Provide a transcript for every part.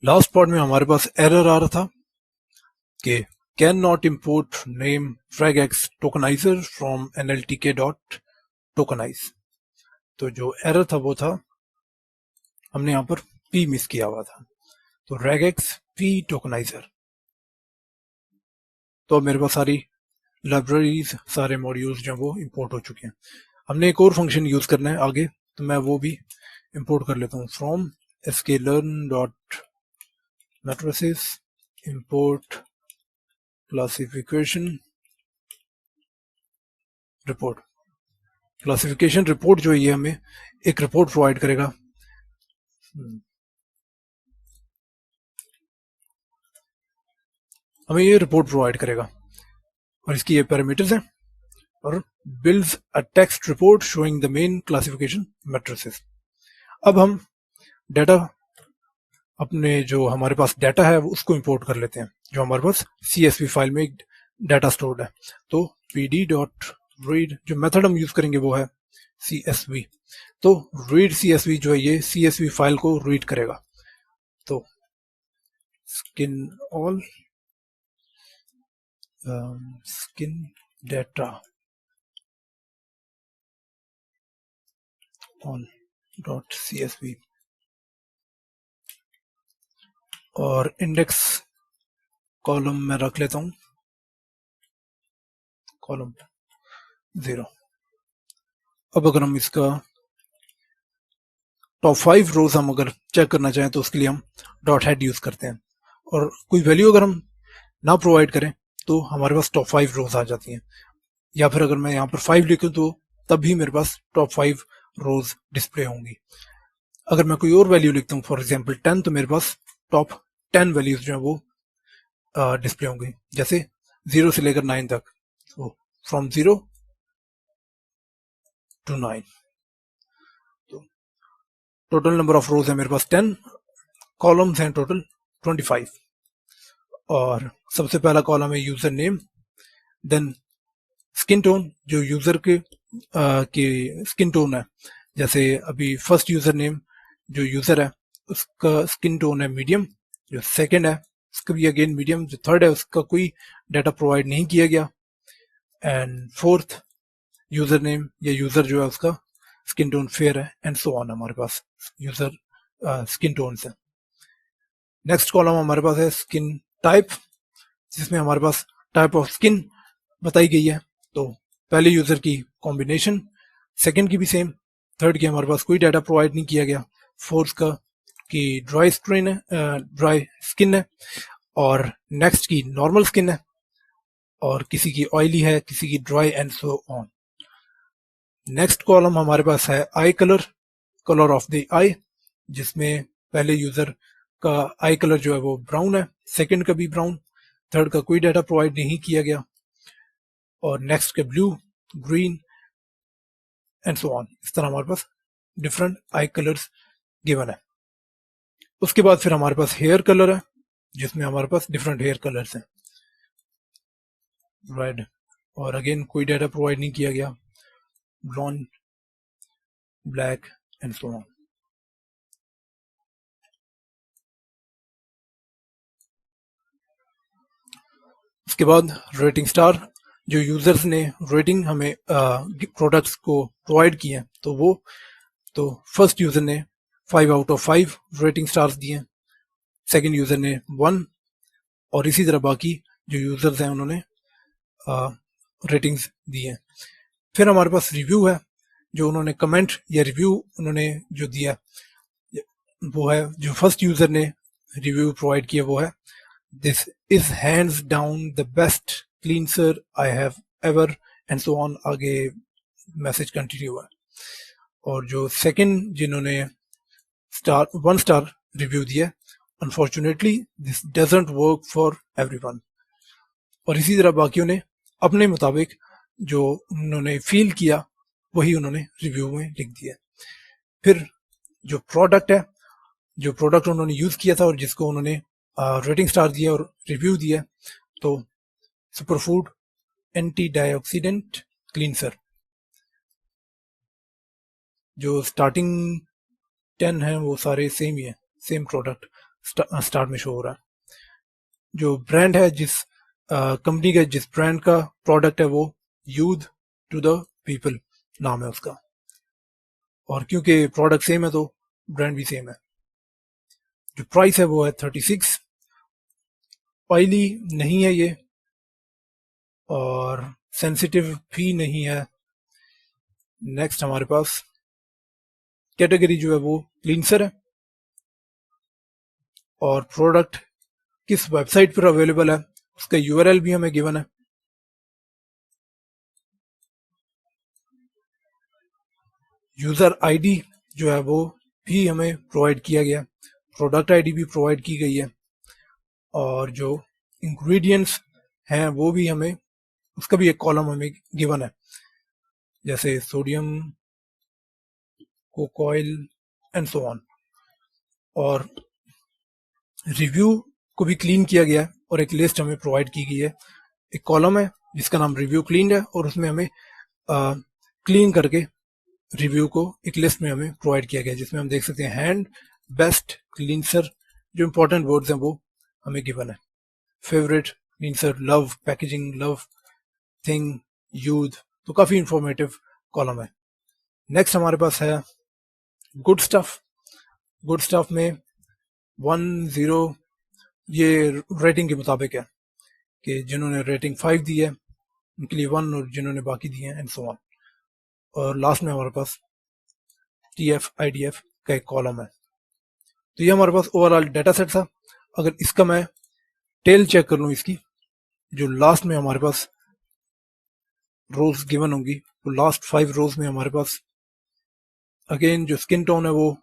Last part में हमारे पास error आ रहा था कि cannot import name regex tokenizer from nltk dot tokenize. तो जो एरर था वो था हमने यहाँ पर p मिस किया हुआ था, तो regex p टोकनाइजर। तो मेरे पास सारी लाइब्रेरीज, सारे मॉड्यूल्स जो वो इंपोर्ट हो चुके हैं। हमने एक और फंक्शन यूज करना है आगे, तो मैं वो भी इंपोर्ट कर लेता हूँ। From sklearn dot matrices import classification report. Classification report जो है ये हमें एक रिपोर्ट प्रोवाइड करेगा। हमें ये रिपोर्ट प्रोवाइड करेगा और इसकी ये पैरामीटर्स हैं, और builds a text report showing the main classification matrices। अब हम डाटा, अपने जो हमारे पास डाटा है उसको इंपोर्ट कर लेते हैं, जो हमारे पास CSV फाइल में एक डाटा स्टोर्ड है। तो pd डॉट रीड, जो मेथड हम यूज करेंगे वो है CSV। तो रीड CSV जो है ये CSV फाइल को रीड करेगा। तो skin all skin data on dot CSV और इंडेक्स कॉलम में रख लेता हूं कॉलम 0। अब अगर हम इसका टॉप 5 रोज हम अगर चेक करना चाहें तो उसके लिए हम डॉट हेड यूज करते हैं, और कोई वैल्यू अगर हम ना प्रोवाइड करें तो हमारे पास टॉप 5 रोज आ जाती हैं। या फिर अगर मैं यहाँ पर 5 लिखूं तो तब भी मेरे पास टॉप 5 रोज डिस्प्ले होंगी। अगर मैं कोई और वैल्यू लिखता हूँ, फॉर एग्जाम्पल 10, तो मेरे पास टॉप 10 वैल्यूज जो है वो डिस्प्ले होंगी, जैसे 0 से लेकर 9 तक। तो फ्रॉम 0 टू 9। तो टोटल नंबर ऑफ रोज है मेरे पास 10, कॉलम्स हैं टोटल 25। और सबसे पहला कॉलम है user name, then skin tone, जो यूजर के स्किन टोन है। जैसे अभी फर्स्ट यूजर नेम जो यूजर है उसका स्किन टोन है मीडियम, जो सेकंड है उसका भी अगेन मीडियम, जो थर्ड है उसका कोई डाटा प्रोवाइड नहीं किया गया, एंड फोर्थ यूजर नेम या यूजर जो है उसका स्किन टोन फेयर है, एंड सो ऑन। हमारे पास यूजर स्किन टोन है। नेक्स्ट कॉलम हमारे पास है स्किन टाइप, जिसमें हमारे पास टाइप ऑफ स्किन बताई गई है। तो पहले यूजर की कॉम्बिनेशन, सेकंड की भी सेम, थर्ड की हमारे पास कोई डाटा प्रोवाइड नहीं किया गया, फोर्थ का की ड्राई स्किन है, ड्राई स्किन है, और नेक्स्ट की नॉर्मल स्किन है, और किसी की ऑयली है, किसी की dry, and so on. Next column हमारे पास है eye colour, colour of the eye, जिसमें पहले यूजर का आई कलर जो है वो ब्राउन है, सेकंड का भी ब्राउन, थर्ड का कोई डाटा प्रोवाइड नहीं किया गया, और नेक्स्ट के blue, green, and so on. इस तरह हमारे पास डिफरेंट आई कलर्स गिवन है। उसके बाद फिर हमारे पास हेयर कलर है, जिसमें हमारे पास डिफरेंट हेयर कलर्स हैं, रेड, और अगेन कोई डाटा प्रोवाइड नहीं किया गया, blonde, black, and so on. उसके बाद रेटिंग स्टार, जो यूजर्स ने रेटिंग हमें प्रोडक्ट्स को प्रोवाइड किए हैं, तो वो, तो फर्स्ट यूजर ने 5 आउट ऑफ 5 रेटिंग स्टार्स दिए, सेकंड यूजर ने 1, और इसी तरह बाकी जो यूजर्स हैं उन्होंने रेटिंग्स दी हैं। फिर हमारे पास रिव्यू है, जो उन्होंने कमेंट या रिव्यू उन्होंने जो दिया वो है, जो फर्स्ट यूजर ने रिव्यू प्रोवाइड किया वो है, this is hands down the best cleanser I have ever, and so on. आगे मैसेज कंटिन्यू है। और जो सेकंड जिन्होंने स्टार 1 स्टार रिव्यू दिया, unfortunately this doesn't work for everyone. और इसी तरह बाकियों ने अपने मुताबिक जो उन्होंने फील किया वही उन्होंने रिव्यू में लिख दिया। फिर जो प्रोडक्ट है, जो प्रोडक्ट उन्होंने यूज किया था और जिसको उन्होंने रेटिंग स्टार दिया और रिव्यू दिया, तो सुपरफूड एंटी डाइऑक्सीडेंट क्लींसर, जो स्टार्टिंग 10 है वो सारे सेम ही है, सेम प्रोडक्ट। स्टार्ट में शो हो रहा है। जो ब्रांड है, जिस कंपनी का जिस ब्रांड का प्रोडक्ट है वो यूथ टू द पीपल नाम है उसका, और क्योंकि प्रोडक्ट सेम है तो ब्रांड भी सेम है। जो प्राइस है वो है 36। ऑयली नहीं है ये और सेंसिटिव भी नहीं है। नेक्स्ट हमारे पास कैटेगरी जो है वो क्लींसर है, और प्रोडक्ट किस वेबसाइट पर अवेलेबल है उसका यूआरएल भी हमें गिवन है। यूजर आईडी जो है वो भी हमें प्रोवाइड किया गया, प्रोडक्ट आईडी भी प्रोवाइड की गई है, और जो इंग्रेडिएंट्स हैं वो भी हमें, उसका भी एक कॉलम हमें गिवन है, जैसे sodium, Coke oil and so on. और रिव्यू को भी क्लीन किया गया है और एक लिस्ट हमें प्रोवाइड की गई है। एक कॉलम है जिसका नाम रिव्यू क्लीन है, और उसमें हमें क्लीन करके रिव्यू को एक लिस्ट में हमें प्रोवाइड किया गया है, जिसमें हम देख सकते हैं हैंड, बेस्ट, क्लींसर, जो इंपॉर्टेंट वर्ड्स हैं वो हमें गिवन है। Favourite, cleanser, love, packaging, love, thing, youth, तो काफी इंफॉर्मेटिव कॉलम है। नेक्स्ट हमारे पास है गुड स्टफ। गुड स्टफ में 1-0 ये रेटिंग के मुताबिक है कि जिन्होंने रेटिंग 5 दी है उनके लिए 1, और जिन्होंने बाकी दिए हैं एंड सो ऑन। और लास्ट में हमारे पास TF IDF का एक कॉलम है। तो ये हमारे पास ओवरऑल डेटा सेट था। अगर इसका मैं टेल चेक कर लूँ इसकी, जो लास्ट में हमारे पास रोज गिवन होंगी, तो लास्ट 5 रोज में हमारे पास अगेन जो स्किन टोन है वो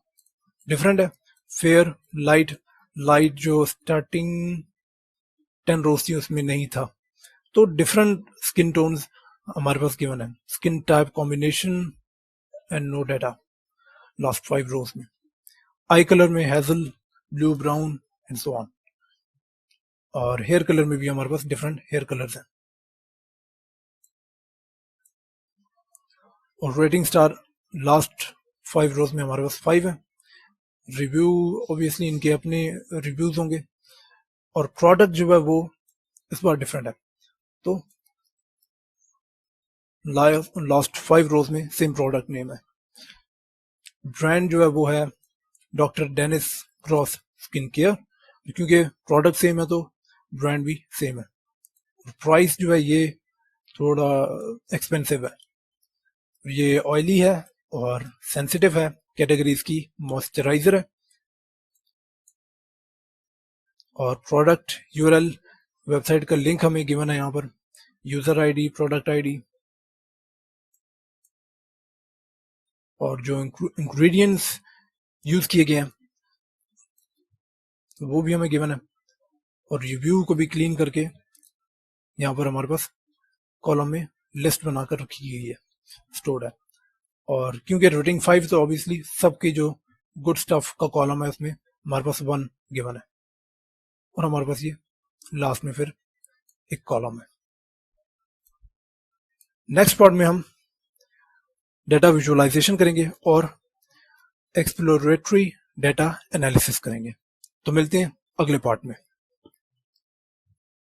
डिफरेंट है, फेयर, लाइट। लाइट जो स्टार्टिंग 10 रोज थी उसमें नहीं था, तो डिफरेंट स्किन टोन्स हमारे पास गिवन है। Skin type combination and no data last 5 rows में। आई कलर में hazel, blue, brown and so on. और हेयर कलर में भी हमारे पास डिफरेंट हेयर कलर्स हैं। और रेटिंग स्टार लास्ट 5 रोज में हमारे पास 5 है। रिव्यू ऑब्वियसली इनके अपने रिव्यूज होंगे, और प्रोडक्ट जो है वो इस बार डिफरेंट है, तो लास्ट 5 रोज में सेम प्रोडक्ट नेम है। ब्रांड जो है वो है doctor Dennis Cross skin care, क्योंकि प्रोडक्ट सेम है तो ब्रांड भी सेम है। प्राइस जो है ये थोड़ा एक्सपेंसिव है, ये ऑयली है और सेंसिटिव है। कैटेगरी इसकी मॉइस्चराइजर है, और प्रोडक्ट यूआरएल वेबसाइट का लिंक हमें गिवन है यहाँ पर, यूजर आईडी, प्रोडक्ट आईडी, और जो इंग्रेडिएंट्स यूज किए गए हैं वो भी हमें गिवन है, और रिव्यू को भी क्लीन करके यहाँ पर हमारे पास कॉलम में लिस्ट बनाकर रखी गई है, स्टोर्ड है। और क्योंकि रेटिंग 5 तो ऑब्वियसली सबकी जो गुड स्टफ का कॉलम है उसमें हमारे पास 1 गिवन है, और हमारे पास ये लास्ट में फिर एक कॉलम है। नेक्स्ट पार्ट में हम डेटा विजुअलाइजेशन करेंगे और एक्सप्लोरेटरी डेटा एनालिसिस करेंगे। तो मिलते हैं अगले पार्ट में।